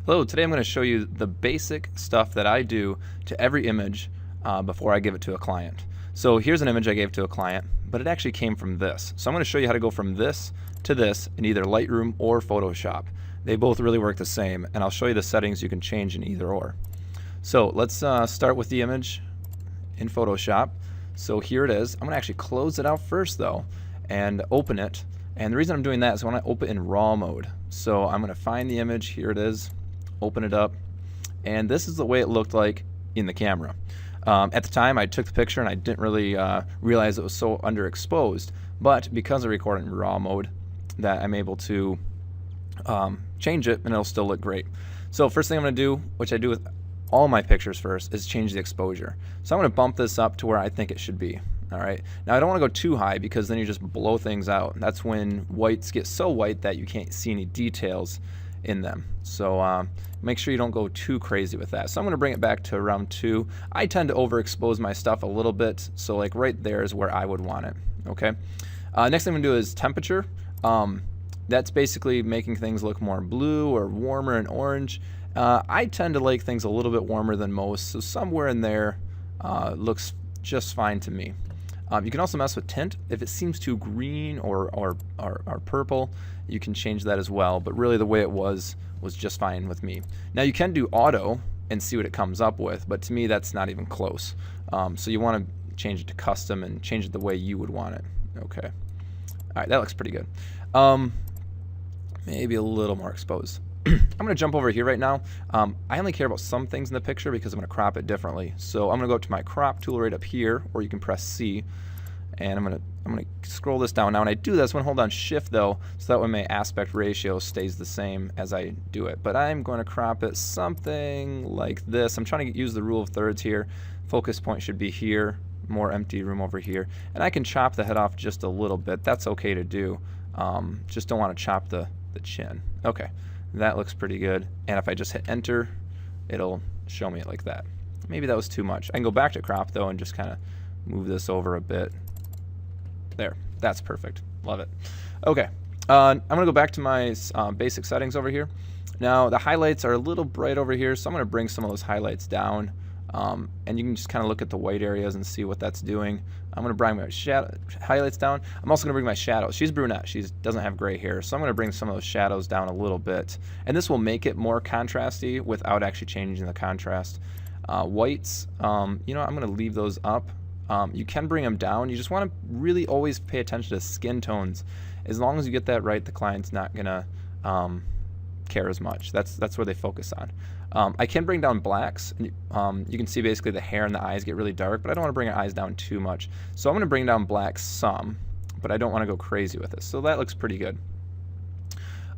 Hello, today I'm going to show you the basic stuff that I do to every image before I give it to a client. So here's an image I gave to a client, but it actually came from this. So I'm going to show you how to go from this to this in either Lightroom or Photoshop. They both really work the same, and I'll show you the settings you can change in either or. So let's start with the image in Photoshop. So here it is. I'm going to actually close it out first though and open it. And the reason I'm doing that is I want to open it in RAW mode. So I'm going to find the image. Here it is. Open it up, and this is the way it looked like in the camera. At the time I took the picture and I didn't really realize it was so underexposed, but because I recorded in RAW mode that I'm able to change it and it'll still look great. So first thing I'm going to do, which I do with all my pictures first, is change the exposure. So I'm going to bump this up to where I think it should be. Alright, now I don't want to go too high because then you just blow things out. That's when whites get so white that you can't see any details in them. So make sure you don't go too crazy with that. So I'm going to bring it back to around 2. I tend to overexpose my stuff a little bit, so like right there is where I would want it. Okay. Next thing I'm going to do is temperature. That's basically making things look more blue or warmer and orange. I tend to like things a little bit warmer than most, so somewhere in there looks just fine to me. You can also mess with tint. If it seems too green or purple, you can change that as well, but really the way it was just fine with me. Now you can do auto and see what it comes up with, but to me that's not even close. So you want to change it to custom and change it the way you would want it. Okay. Alright, that looks pretty good. Maybe a little more exposed. I'm going to jump over here right now. I only care about some things in the picture because I'm going to crop it differently. So I'm going to go up to my crop tool right up here, or you can press C, and I'm going to scroll this down. Now when I do this, I'm going to hold on Shift though, so that way my aspect ratio stays the same as I do it. But I'm going to crop it something like this. I'm trying to use the rule of thirds here. Focus point should be here, more empty room over here, and I can chop the head off just a little bit. That's okay to do. Just don't want to chop the chin. Okay. That looks pretty good, and if I just hit enter, it'll show me it like that. Maybe that was too much. I can go back to crop though and just kind of move this over a bit. There, that's perfect. Love it. Okay, I'm gonna go back to my basic settings over here. Now the highlights are a little bright over here, so I'm gonna bring some of those highlights down, and you can just kind of look at the white areas and see what that's doing. I'm going to bring my highlights down. I'm also going to bring my shadows. She's brunette. She doesn't have gray hair, so I'm going to bring some of those shadows down a little bit. And this will make it more contrasty without actually changing the contrast. Whites, you know, I'm going to leave those up. You can bring them down. You just want to really always pay attention to skin tones. As long as you get that right, the client's not going to care as much. That's where they focus on. I can bring down blacks. You can see basically the hair and the eyes get really dark, but I don't want to bring our eyes down too much. So I'm going to bring down blacks some, but I don't want to go crazy with this. So that looks pretty good.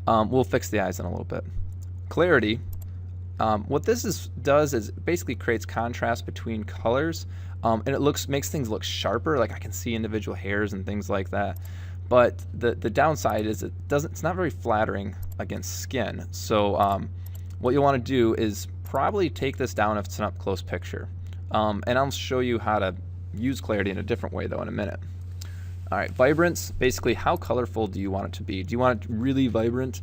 We'll fix the eyes in a little bit. Clarity. What this does is basically creates contrast between colors, and it makes things look sharper. Like I can see individual hairs and things like that. But the downside is it's not very flattering against skin. So what you'll want to do is probably take this down if it's an up-close picture. And I'll show you how to use clarity in a different way though in a minute. Alright, vibrance, basically how colorful do you want it to be? Do you want it really vibrant?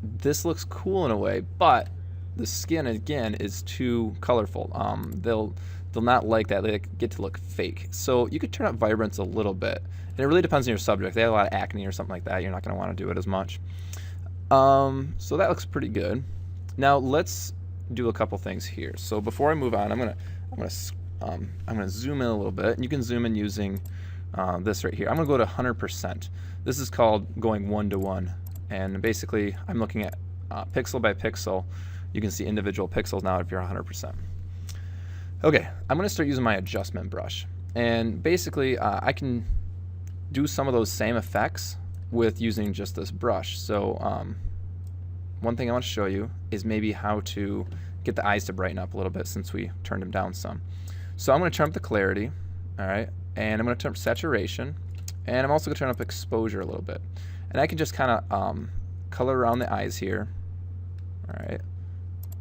This looks cool in a way, but the skin again is too colorful. They'll not like that. They get to look fake. So you could turn up vibrance a little bit. And it really depends on your subject. If they have a lot of acne or something like that, you're not going to want to do it as much. So that looks pretty good. Now let's do a couple things here. So before I move on, I'm gonna zoom in a little bit. And you can zoom in using this right here. I'm gonna go to 100%. This is called going 1-to-1, and basically I'm looking at pixel by pixel. You can see individual pixels now if you're 100%. Okay, I'm gonna start using my adjustment brush, and basically I can do some of those same effects with using just this brush. So one thing I want to show you is maybe how to get the eyes to brighten up a little bit since we turned them down some. So I'm going to turn up the clarity, alright, and I'm going to turn up saturation, and I'm also going to turn up exposure a little bit. And I can just kind of color around the eyes here, alright,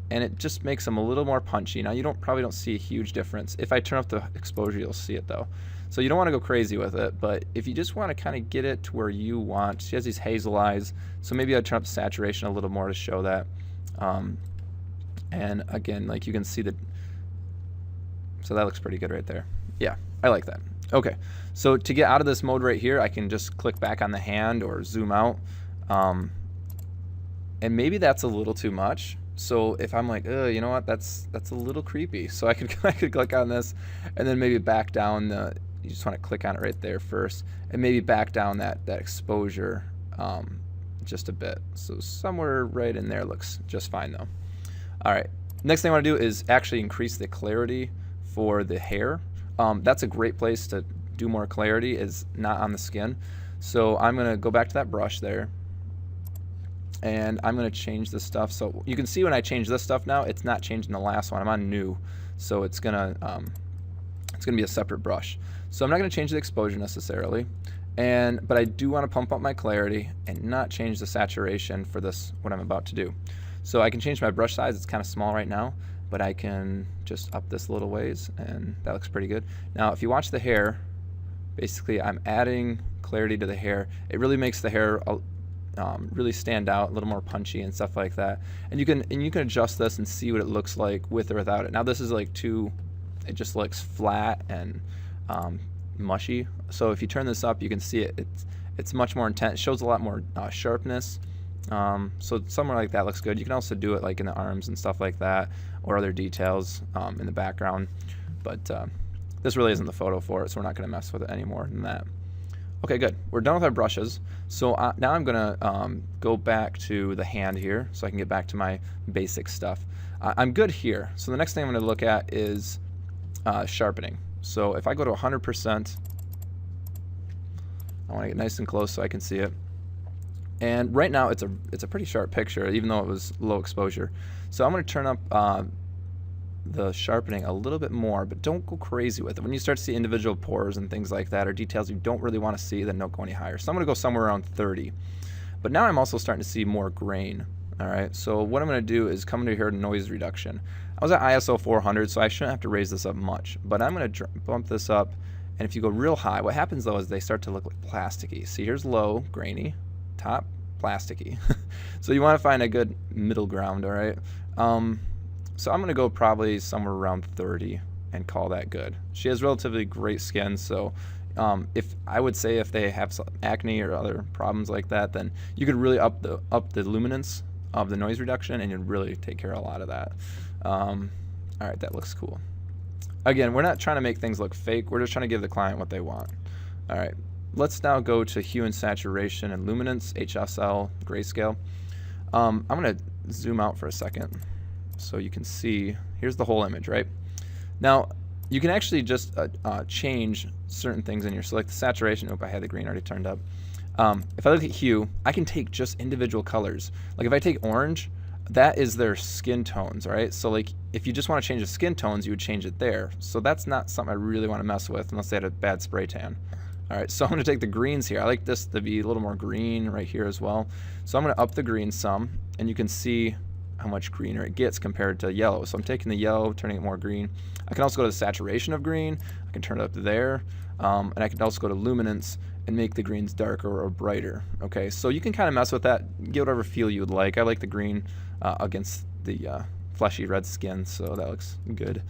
and it just makes them a little more punchy. Now you probably don't see a huge difference. If I turn up the exposure, you'll see it though. So you don't want to go crazy with it, but if you just want to kind of get it to where you want, she has these hazel eyes, so maybe I'd turn up the saturation a little more to show that. And again, like you can see that, so that looks pretty good right there. Yeah, I like that. Okay, so to get out of this mode right here, I can just click back on the hand or zoom out. And maybe that's a little too much. So if I'm like, you know what, that's a little creepy. So I could click on this and then maybe back down the, you just want to click on it right there first, and maybe back down that exposure just a bit. So somewhere right in there looks just fine though. All right, next thing I want to do is actually increase the clarity for the hair. That's a great place to do more clarity, is not on the skin. So I'm going to go back to that brush there, and I'm going to change this stuff. So you can see when I change this stuff now, it's not changing the last one. I'm on new, so it's gonna be a separate brush. So I'm not going to change the exposure necessarily, but I do want to pump up my clarity and not change the saturation for this, what I'm about to do. So I can change my brush size. It's kind of small right now, but I can just up this a little ways, and that looks pretty good. Now if you watch the hair, basically I'm adding clarity to the hair. It really makes the hair really stand out, a little more punchy and stuff like that. And you can adjust this and see what it looks like with or without it. Now this is like it just looks flat and mushy. So if you turn this up, you can see it's much more intense. It shows a lot more sharpness. So somewhere like that looks good. You can also do it like in the arms and stuff like that, or other details in the background. But this really isn't the photo for it, so we're not going to mess with it any more than that. Okay, good. We're done with our brushes. So now I'm going to go back to the hand here so I can get back to my basic stuff. I'm good here. So the next thing I'm going to look at is sharpening. So if I go to 100%, I want to get nice and close so I can see it. And right now it's a pretty sharp picture, even though it was low exposure. So I'm going to turn up the sharpening a little bit more, but don't go crazy with it. When you start to see individual pores and things like that, or details you don't really want to see, then don't go any higher. So I'm going to go somewhere around 30. But now I'm also starting to see more grain. All right, so what I'm going to do is come into here to noise reduction. I was at ISO 400, so I shouldn't have to raise this up much, but I'm going to bump this up. And if you go real high, what happens though is they start to look like plasticky. See, here's low, grainy, top, plasticky. So you want to find a good middle ground, all right? So I'm going to go probably somewhere around 30 and call that good. She has relatively great skin, so if they have some acne or other problems like that, then you could really up the luminance of the noise reduction, and you'd really take care of a lot of that. All right, that looks cool. Again, we're not trying to make things look fake. We're just trying to give the client what they want. All right, let's now go to hue and saturation and luminance, HSL, grayscale. I'm going to zoom out for a second so you can see. Here's the whole image, right? Now, you can actually just change certain things in here. So like the saturation, I had the green already turned up. If I look at hue, I can take just individual colors. Like if I take orange, that is their skin tones, right? So like if you just want to change the skin tones, you would change it there. So that's not something I really want to mess with unless they had a bad spray tan. All right, so I'm going to take the greens here. I like this to be a little more green right here as well. So I'm going to up the green some, and you can see how much greener it gets compared to yellow. So I'm taking the yellow, turning it more green. I can also go to the saturation of green. I can turn it up to there. And I can also go to luminance and make the greens darker or brighter. Okay, so you can kind of mess with that, get whatever feel you would like. I like the green against the fleshy red skin, so that looks good.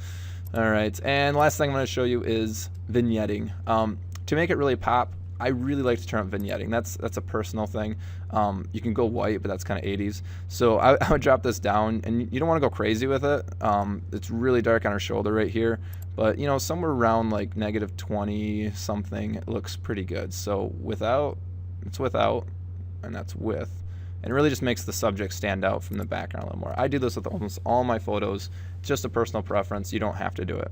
All right, and last thing I'm going to show you is vignetting. To make it really pop, I really like to turn up vignetting. That's a personal thing. You can go white, but that's kind of 80s. So I would drop this down, and you don't want to go crazy with it. It's really dark on her shoulder right here, but you know, somewhere around like -20 something, it looks pretty good. So without, it's without, and that's with. And it really just makes the subject stand out from the background a little more. I do this with almost all my photos. It's just a personal preference. You don't have to do it.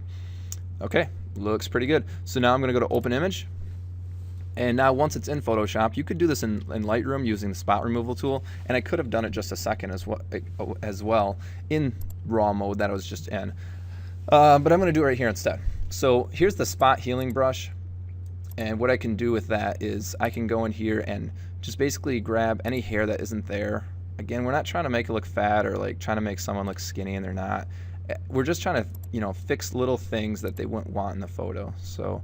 Okay, looks pretty good. So now I'm going to go to Open Image. And now once it's in Photoshop, you could do this in Lightroom using the spot removal tool. And I could have done it just a second as well in raw mode that I was just in. But I'm going to do it right here instead. So here's the spot healing brush. And what I can do with that is I can go in here and just basically grab any hair that isn't there. Again, we're not trying to make it look fat or like trying to make someone look skinny and they're not. We're just trying to, you know, fix little things that they wouldn't want in the photo. So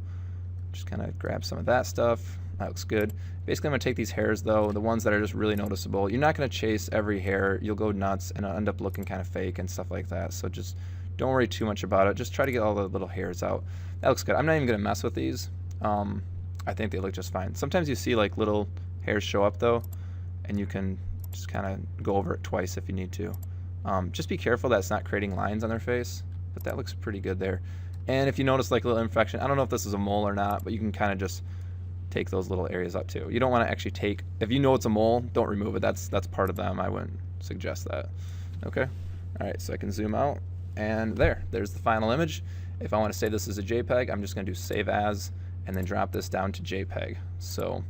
just kind of grab some of that stuff. That looks good. Basically, I'm going to take these hairs, though, the ones that are just really noticeable. You're not going to chase every hair. You'll go nuts, and it'll end up looking kind of fake and stuff like that. So just don't worry too much about it. Just try to get all the little hairs out. That looks good. I'm not even going to mess with these. I think they look just fine. Sometimes you see like little hairs show up, though, and you can just kind of go over it twice if you need to. Just be careful that it's not creating lines on their face, but that looks pretty good there. And if you notice like a little imperfection, I don't know if this is a mole or not, but you can kind of just take those little areas up too. You don't want to actually take, if you know it's a mole, don't remove it. That's part of them. I wouldn't suggest that. Okay. All right, so I can zoom out, and there's the final image. If I want to say this is a JPEG, I'm just going to do save as and then drop this down to JPEG. So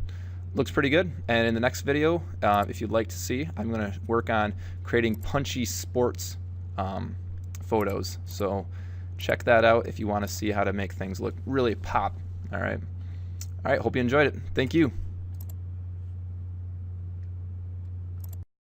looks pretty good. And in the next video, if you'd like to see, I'm going to work on creating punchy sports photos. So check that out if you want to see how to make things look really pop. All right. Hope you enjoyed it. Thank you.